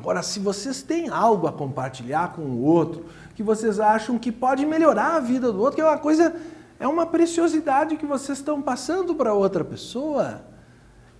Agora, se vocês têm algo a compartilhar com o outro, que vocês acham que pode melhorar a vida do outro, que é uma coisa, é uma preciosidade que vocês estão passando para outra pessoa,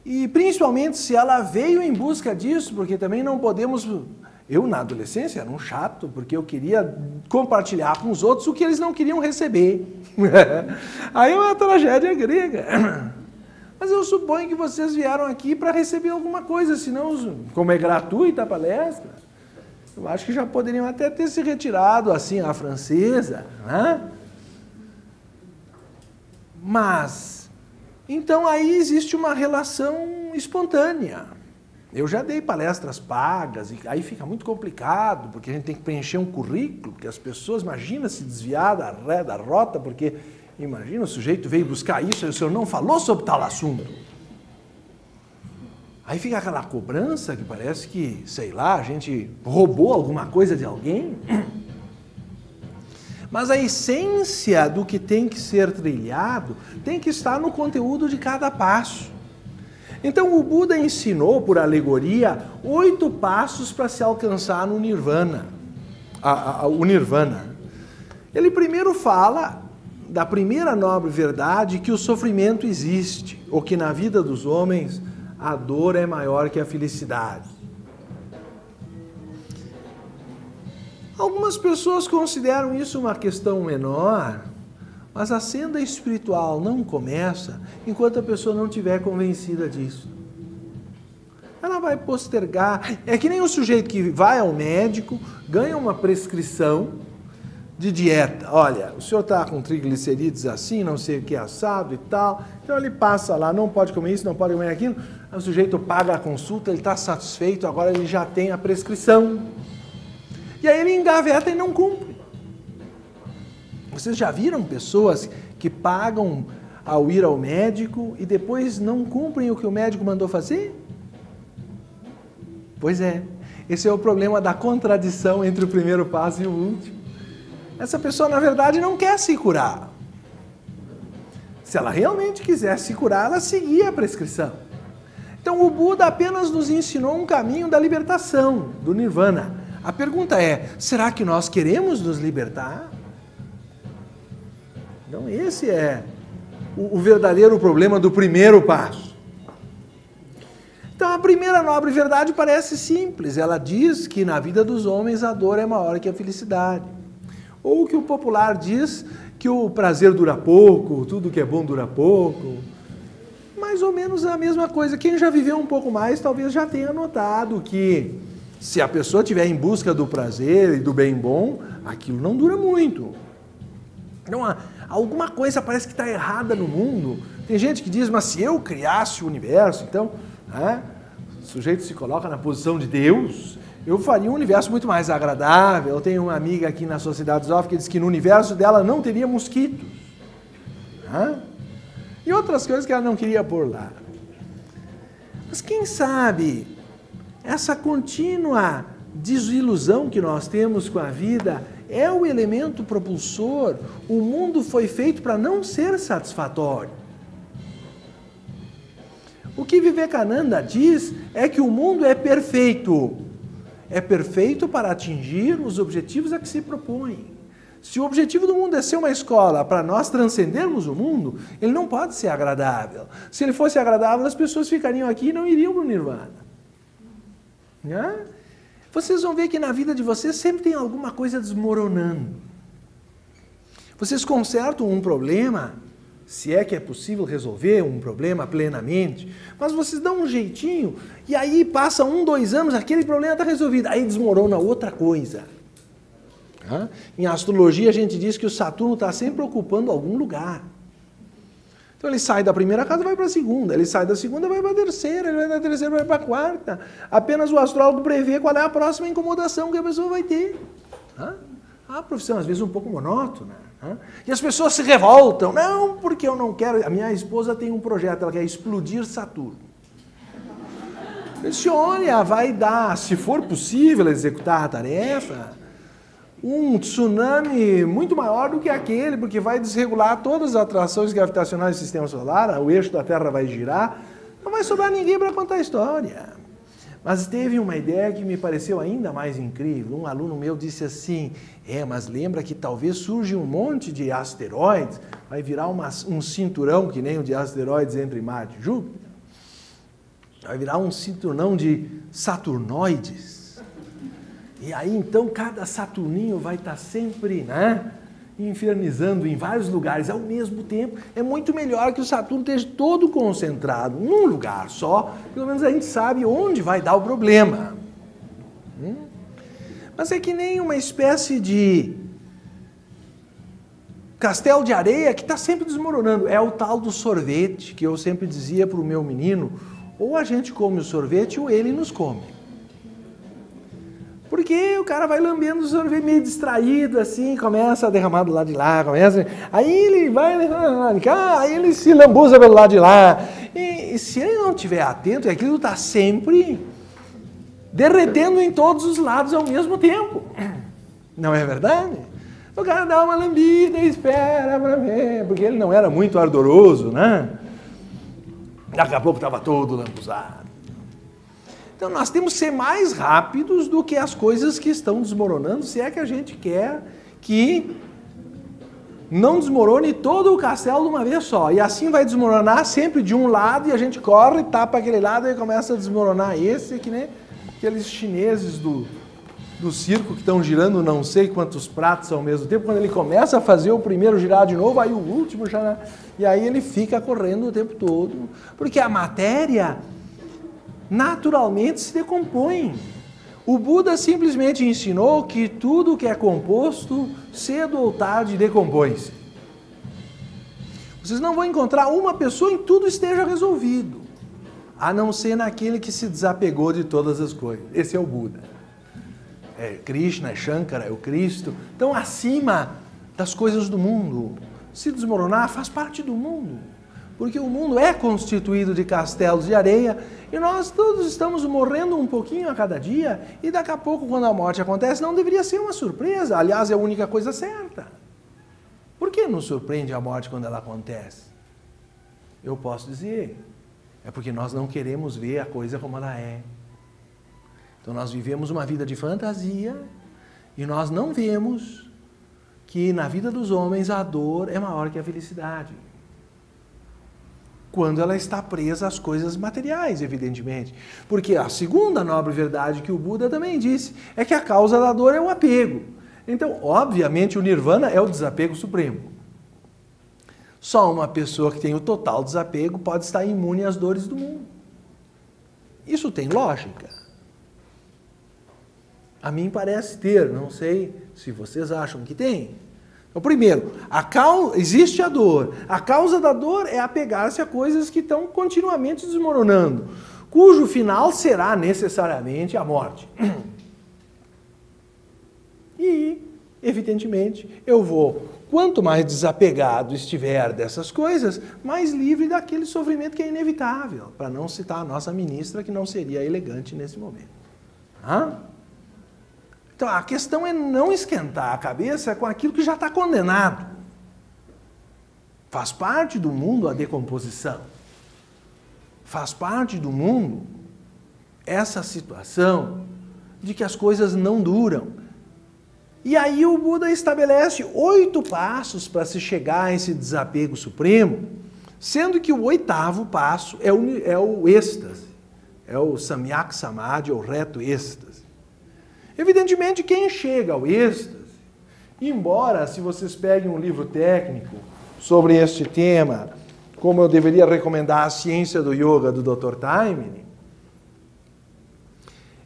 e principalmente se ela veio em busca disso, porque também não podemos... Eu, na adolescência, era um chato, porque eu queria compartilhar com os outros o que eles não queriam receber. Aí é uma tragédia grega. Mas eu suponho que vocês vieram aqui para receber alguma coisa, senão, como é gratuita a palestra, eu acho que já poderiam até ter se retirado, assim, à francesa, né? Mas, então aí existe uma relação espontânea. Eu já dei palestras pagas, e aí fica muito complicado, porque a gente tem que preencher um currículo, porque as pessoas, imagina se desviar da rota, porque, imagina, o sujeito veio buscar isso, e o senhor não falou sobre tal assunto. Aí fica aquela cobrança que parece que, sei lá, a gente roubou alguma coisa de alguém. Mas a essência do que tem que ser trilhado tem que estar no conteúdo de cada passo. Então o Buda ensinou, por alegoria, 8 passos para se alcançar no Nirvana. O Nirvana. Ele primeiro fala da primeira nobre verdade, que o sofrimento existe, ou que na vida dos homens a dor é maior que a felicidade. Algumas pessoas consideram isso uma questão menor, mas a senda espiritual não começa enquanto a pessoa não estiver convencida disso. Ela vai postergar. É que nem um sujeito que vai ao médico, ganha uma prescrição de dieta. Olha, o senhor está com triglicerídeos assim, não sei o que, assado e tal. Então ele passa lá, não pode comer isso, não pode comer aquilo. O sujeito paga a consulta, ele está satisfeito, agora ele já tem a prescrição. E aí ele engaveta e não cumpre. Vocês já viram pessoas que pagam ao ir ao médico e depois não cumprem o que o médico mandou fazer? Pois é, esse é o problema da contradição entre o primeiro passo e o último. Essa pessoa, na verdade, não quer se curar. Se ela realmente quisesse se curar, ela seguia a prescrição. Então o Buda apenas nos ensinou um caminho da libertação, do Nirvana. A pergunta é, será que nós queremos nos libertar? Então esse é o verdadeiro problema do primeiro passo. Então a primeira nobre verdade parece simples. Ela diz que na vida dos homens a dor é maior que a felicidade. Ou que o popular diz que o prazer dura pouco, tudo que é bom dura pouco. Mais ou menos a mesma coisa. Quem já viveu um pouco mais talvez já tenha notado que se a pessoa estiver em busca do prazer e do bem bom, aquilo não dura muito. Então, alguma coisa parece que está errada no mundo. Tem gente que diz, mas se eu criasse o universo, então, o sujeito se coloca na posição de Deus, eu faria um universo muito mais agradável. Eu tenho uma amiga aqui na Sociedade Zof que diz que no universo dela não teria mosquitos. E outras coisas que ela não queria pôr lá. Mas quem sabe essa contínua desilusão que nós temos com a vida é o elemento propulsor. O mundo foi feito para não ser satisfatório. O que Vivekananda diz é que o mundo é perfeito. É perfeito para atingir os objetivos a que se propõe. Se o objetivo do mundo é ser uma escola para nós transcendermos o mundo, ele não pode ser agradável. Se ele fosse agradável, as pessoas ficariam aqui e não iriam para o Nirvana. Vocês vão ver que na vida de vocês sempre tem alguma coisa desmoronando. Vocês consertam um problema, se é que é possível resolver um problema plenamente, mas vocês dão um jeitinho e aí passa 1, 2 anos, aquele problema está resolvido, aí desmorona outra coisa. Em astrologia a gente diz que o Saturno está sempre ocupando algum lugar. Então ele sai da primeira casa e vai para a segunda, ele sai da segunda e vai para a terceira, ele vai da terceira e vai para a quarta. Apenas o astrólogo prevê qual é a próxima incomodação que a pessoa vai ter. A profissão às vezes um pouco monótona. E as pessoas se revoltam. Não, porque eu não quero... A minha esposa tem um projeto, ela quer explodir Saturno. Eu disse, olha, vai dar, se for possível executar a tarefa, um tsunami muito maior do que aquele, porque vai desregular todas as atrações gravitacionais do sistema solar, o eixo da Terra vai girar, não vai sobrar ninguém para contar a história. Mas teve uma ideia que me pareceu ainda mais incrível. Um aluno meu disse assim, mas lembra que talvez surja um monte de asteroides, vai virar um cinturão, que nem o de asteroides entre Marte e Júpiter, vai virar um cinturão de saturnoides. E aí então cada saturninho vai estar sempre, infernizando em vários lugares ao mesmo tempo. É muito melhor que o Saturno esteja todo concentrado num lugar só, pelo menos a gente sabe onde vai dar o problema. Mas é que nem uma espécie de castelo de areia que está sempre desmoronando. É o tal do sorvete, que eu sempre dizia para o meu menino, ou a gente come o sorvete ou ele nos come. Porque o cara vai lambendo o sorvete meio distraído, assim, começa a derramar do lado de lá, aí ele vai lá de cá, aí ele se lambuza pelo lado de lá. E se ele não estiver atento, aquilo está sempre derretendo em todos os lados ao mesmo tempo. Não é verdade? O cara dá uma lambida e espera para ver, porque ele não era muito ardoroso, Daqui a pouco estava todo lambuzado. Então nós temos que ser mais rápidos do que as coisas que estão desmoronando, se é que a gente quer que não desmorone todo o castelo de uma vez só. E assim vai desmoronar sempre de um lado e a gente corre, tapa aquele lado e começa a desmoronar esse, que nem aqueles chineses do circo que estão girando não sei quantos pratos ao mesmo tempo. Quando ele começa a fazer o primeiro girar de novo, aí o último já... E aí ele fica correndo o tempo todo. Porque a matéria naturalmente se decompõe. O Buda simplesmente ensinou que tudo que é composto, cedo ou tarde, decompõe-se. Vocês não vão encontrar uma pessoa em que tudo esteja resolvido, a não ser naquele que se desapegou de todas as coisas. Esse é o Buda. É Krishna, é Shankara, é o Cristo. Estão acima das coisas do mundo. Se desmoronar, faz parte do mundo. Porque o mundo é constituído de castelos de areia e nós todos estamos morrendo um pouquinho a cada dia e daqui a pouco, quando a morte acontece, não deveria ser uma surpresa. Aliás, é a única coisa certa. Por que nos surpreende a morte quando ela acontece? Eu posso dizer, é porque nós não queremos ver a coisa como ela é. Então nós vivemos uma vida de fantasia e nós não vemos que na vida dos homens a dor é maior que a felicidade. Quando ela está presa às coisas materiais, evidentemente. Porque a segunda nobre verdade que o Buda também disse é que a causa da dor é o apego. Então, obviamente, o nirvana é o desapego supremo. Só uma pessoa que tem o total desapego pode estar imune às dores do mundo. Isso tem lógica? A mim parece ter, não sei se vocês acham que tem. Então, primeiro, existe a dor. A causa da dor é apegar-se a coisas que estão continuamente desmoronando, cujo final será necessariamente a morte. E, evidentemente, quanto mais desapegado estiver dessas coisas, mais livre daquele sofrimento que é inevitável, para não citar a nossa ministra, que não seria elegante nesse momento. Então, a questão é não esquentar a cabeça com aquilo que já está condenado. Faz parte do mundo a decomposição. Faz parte do mundo essa situação de que as coisas não duram. E aí o Buda estabelece 8 passos para se chegar a esse desapego supremo, sendo que o 8º passo é o êxtase, é o Samyak Samadhi, ou reto êxtase. Evidentemente, quem chega ao êxtase, embora se vocês peguem um livro técnico sobre este tema, como eu deveria recomendar A Ciência do Yoga, do Dr. Taimini,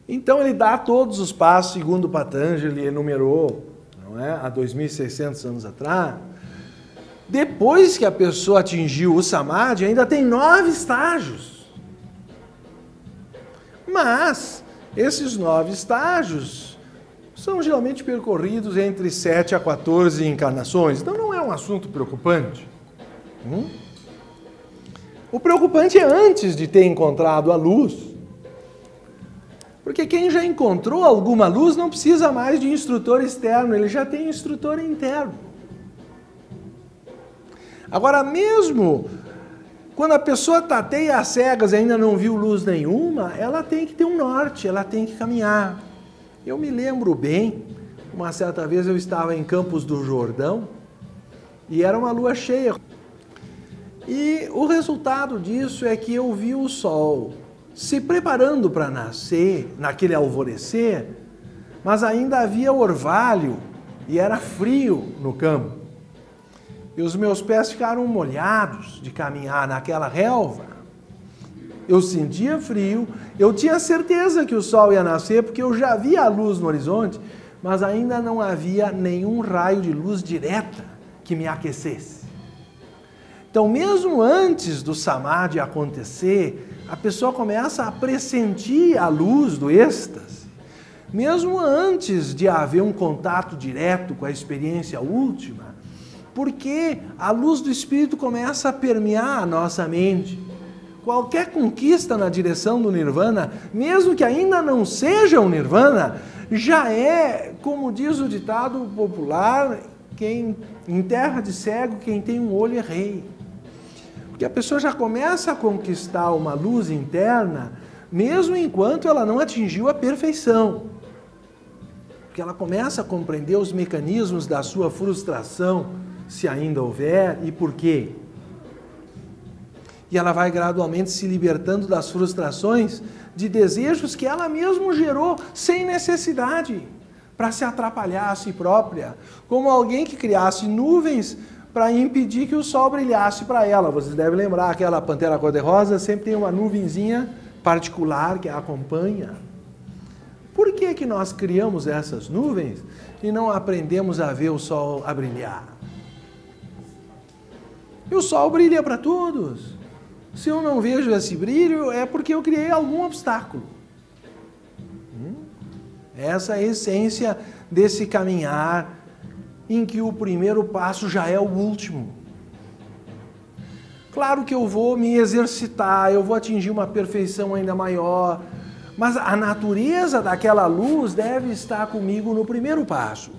então ele dá todos os passos, segundo Patanjali enumerou, há 2.600 anos atrás. Depois que a pessoa atingiu o Samadhi, ainda tem 9 estágios. Mas esses 9 estágios são geralmente percorridos entre 7 a 14 encarnações. Então não é um assunto preocupante. O preocupante é antes de ter encontrado a luz. Porque quem já encontrou alguma luz não precisa mais de instrutor externo, ele já tem instrutor interno. Agora, mesmo Quando a pessoa tateia às cegas e ainda não viu luz nenhuma, ela tem que ter um norte, ela tem que caminhar. Eu me lembro bem, uma certa vez eu estava em Campos do Jordão e era uma lua cheia. E o resultado disso é que eu vi o sol se preparando para nascer, naquele alvorecer, mas ainda havia orvalho e era frio no campo. E os meus pés ficaram molhados de caminhar naquela relva. Eu sentia frio, eu tinha certeza que o sol ia nascer, porque eu já via a luz no horizonte, mas ainda não havia nenhum raio de luz direta que me aquecesse. Então, mesmo antes do samadhi acontecer, a pessoa começa a pressentir a luz do êxtase. Mesmo antes de haver um contato direto com a experiência última, porque a luz do Espírito começa a permear a nossa mente. Qualquer conquista na direção do Nirvana, mesmo que ainda não seja o Nirvana, já é, como diz o ditado popular, quem em terra de cego, quem tem um olho é rei. Porque a pessoa já começa a conquistar uma luz interna, mesmo enquanto ela não atingiu a perfeição. Porque ela começa a compreender os mecanismos da sua frustração, se ainda houver, e por quê. E ela vai gradualmente se libertando das frustrações de desejos que ela mesma gerou sem necessidade, para se atrapalhar a si própria, como alguém que criasse nuvens para impedir que o sol brilhasse para ela. Vocês devem lembrar, aquela pantera cor-de-rosa sempre tem uma nuvenzinha particular que a acompanha. Por que que nós criamos essas nuvens e não aprendemos a ver o sol a brilhar? E o sol brilha para todos. Se eu não vejo esse brilho, é porque eu criei algum obstáculo. Essa é a essência desse caminhar em que o primeiro passo já é o último. Claro que eu vou me exercitar, eu vou atingir uma perfeição ainda maior, mas a natureza daquela luz deve estar comigo no primeiro passo.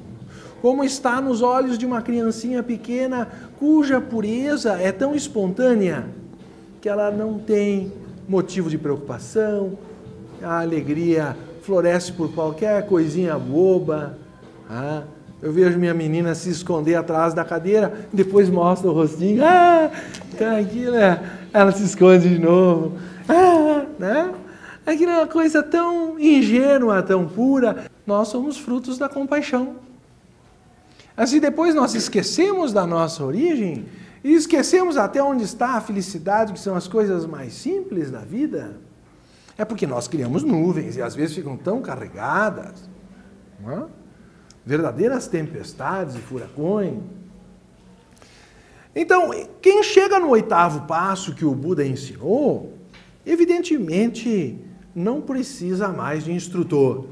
Como está nos olhos de uma criancinha pequena, cuja pureza é tão espontânea que ela não tem motivo de preocupação, a alegria floresce por qualquer coisinha boba. Eu vejo minha menina se esconder atrás da cadeira, depois mostra o rostinho, aquilo, ela se esconde de novo. Né? Aquilo é uma coisa tão ingênua, tão pura. Nós somos frutos da compaixão. Assim, depois nós esquecemos da nossa origem e esquecemos até onde está a felicidade, que são as coisas mais simples da vida. É porque nós criamos nuvens e às vezes ficam tão carregadas, não é? Verdadeiras tempestades e furacões. Então, quem chega no oitavo passo que o Buda ensinou, evidentemente não precisa mais de instrutor.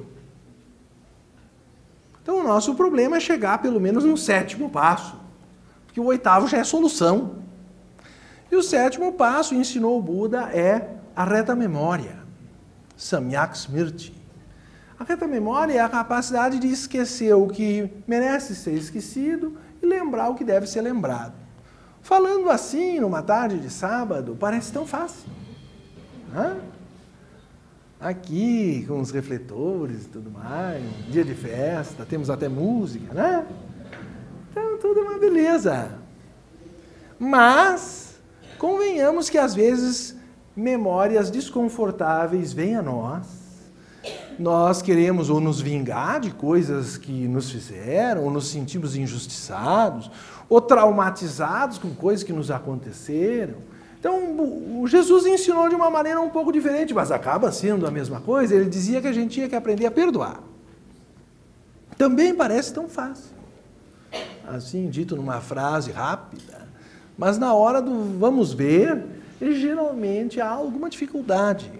Então, o nosso problema é chegar pelo menos no sétimo passo, porque o oitavo já é solução. E o sétimo passo, ensinou o Buda, é a reta memória, Samyak Smriti. A reta memória é a capacidade de esquecer o que merece ser esquecido e lembrar o que deve ser lembrado. Falando assim, numa tarde de sábado, parece tão fácil. Aqui, com os refletores e tudo mais, dia de festa, temos até música, né? Então, tudo é uma beleza. Mas, convenhamos que às vezes memórias desconfortáveis vêm a nós. Nós queremos ou nos vingar de coisas que nos fizeram, ou nos sentimos injustiçados, ou traumatizados com coisas que nos aconteceram. Então, o Jesus ensinou de uma maneira um pouco diferente, mas acaba sendo a mesma coisa. Ele dizia que a gente tinha que aprender a perdoar. Também parece tão fácil. Assim, dito numa frase rápida. Mas na hora do vamos ver, geralmente há alguma dificuldade.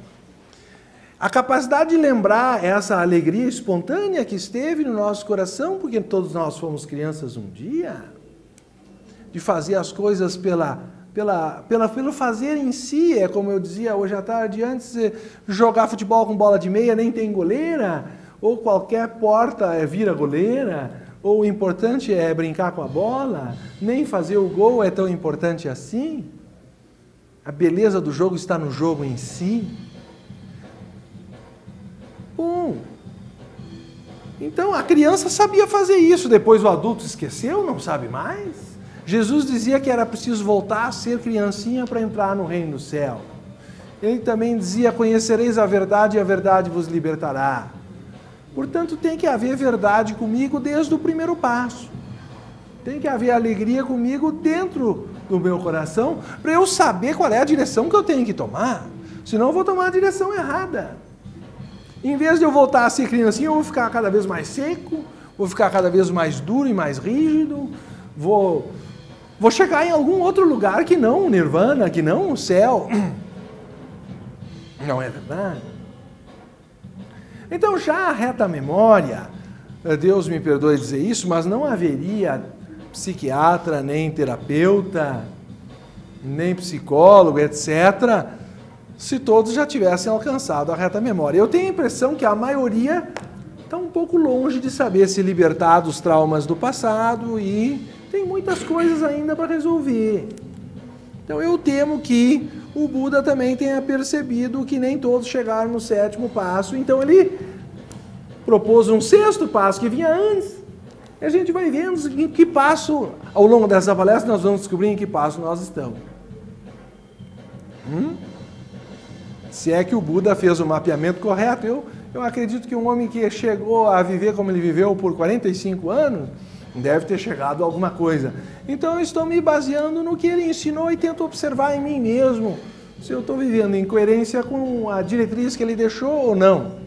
A capacidade de lembrar essa alegria espontânea que esteve no nosso coração, porque todos nós fomos crianças um dia, de fazer as coisas pelo fazer em si, é como eu dizia hoje à tarde, antes de jogar futebol com bola de meia nem tem goleira, ou qualquer porta vira goleira, ou o importante é brincar com a bola, nem fazer o gol é tão importante assim. A beleza do jogo está no jogo em si. Bom, então a criança sabia fazer isso, depois o adulto esqueceu, não sabe mais. Jesus dizia que era preciso voltar a ser criancinha para entrar no reino do céu. Ele também dizia: conhecereis a verdade e a verdade vos libertará. Portanto, tem que haver verdade comigo desde o primeiro passo. Tem que haver alegria comigo dentro do meu coração, para eu saber qual é a direção que eu tenho que tomar. Senão eu vou tomar a direção errada. Em vez de eu voltar a ser criancinha, eu vou ficar cada vez mais seco, vou ficar cada vez mais duro e mais rígido, vou chegar em algum outro lugar que não o nirvana, que não o céu. Não é verdade? Então, já a reta memória, Deus me perdoe dizer isso, mas não haveria psiquiatra, nem terapeuta, nem psicólogo, etc., se todos já tivessem alcançado a reta memória. Eu tenho a impressão que a maioria está um pouco longe de saber se libertar dos traumas do passado e tem muitas coisas ainda para resolver. Então eu temo que o Buda também tenha percebido que nem todos chegaram no 7º passo, então ele propôs um 6º passo que vinha antes. E a gente vai vendo em que passo, ao longo dessa palestra, nós vamos descobrir em que passo nós estamos. Se é que o Buda fez o mapeamento correto, eu acredito que um homem que chegou a viver como ele viveu por 45 anos, deve ter chegado a alguma coisa. Então eu estou me baseando no que ele ensinou e tento observar em mim mesmo, se eu estou vivendo em coerência com a diretriz que ele deixou ou não.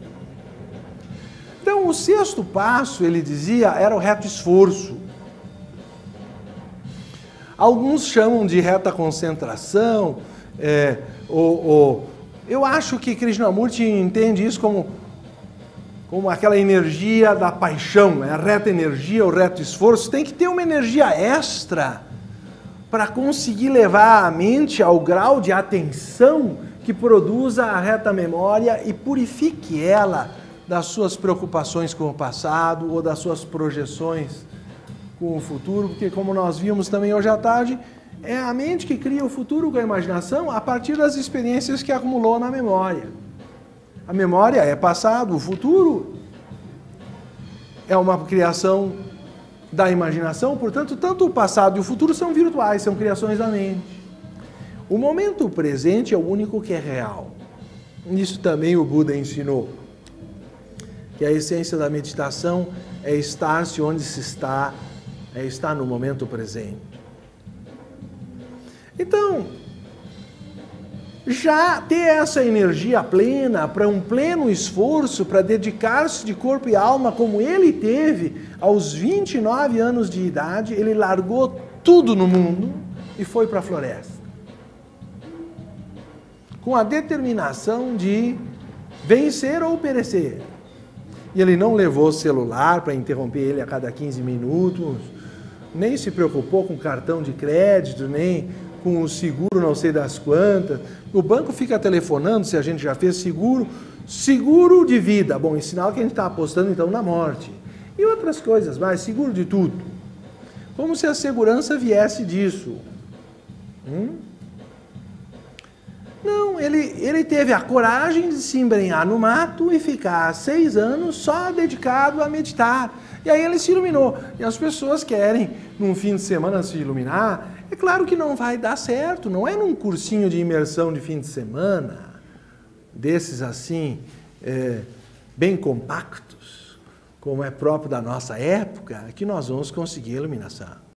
Então o 6º passo, ele dizia, era o reto esforço. Alguns chamam de reta concentração, eu acho que Krishnamurti entende isso como aquela energia da paixão, a reta energia, o reto esforço. Tem que ter uma energia extra para conseguir levar a mente ao grau de atenção que produza a reta memória e purifique ela das suas preocupações com o passado ou das suas projeções com o futuro, porque como nós vimos também hoje à tarde, é a mente que cria o futuro com a imaginação a partir das experiências que acumulou na memória. A memória é passado, o futuro é uma criação da imaginação, portanto, tanto o passado e o futuro são virtuais, são criações da mente. O momento presente é o único que é real. Isso também o Buda ensinou, que a essência da meditação é estar-se onde se está, é estar no momento presente. Então, já ter essa energia plena, para um pleno esforço, para dedicar-se de corpo e alma, como ele teve aos 29 anos de idade, ele largou tudo no mundo e foi para a floresta. Com a determinação de vencer ou perecer. E ele não levou celular para interromper ele a cada 15 minutos, nem se preocupou com cartão de crédito, nem com o seguro não sei das quantas. O banco fica telefonando se a gente já fez seguro de vida. Bom, em sinal que a gente está apostando então na morte. E outras coisas mais, seguro de tudo. Como se a segurança viesse disso. Não, ele teve a coragem de se embrenhar no mato e ficar 6 anos só dedicado a meditar. E aí ele se iluminou. E as pessoas querem, num fim de semana, se iluminar. É claro que não vai dar certo. Não é num cursinho de imersão de fim de semana, desses assim, bem compactos, como é próprio da nossa época, que nós vamos conseguir a iluminação.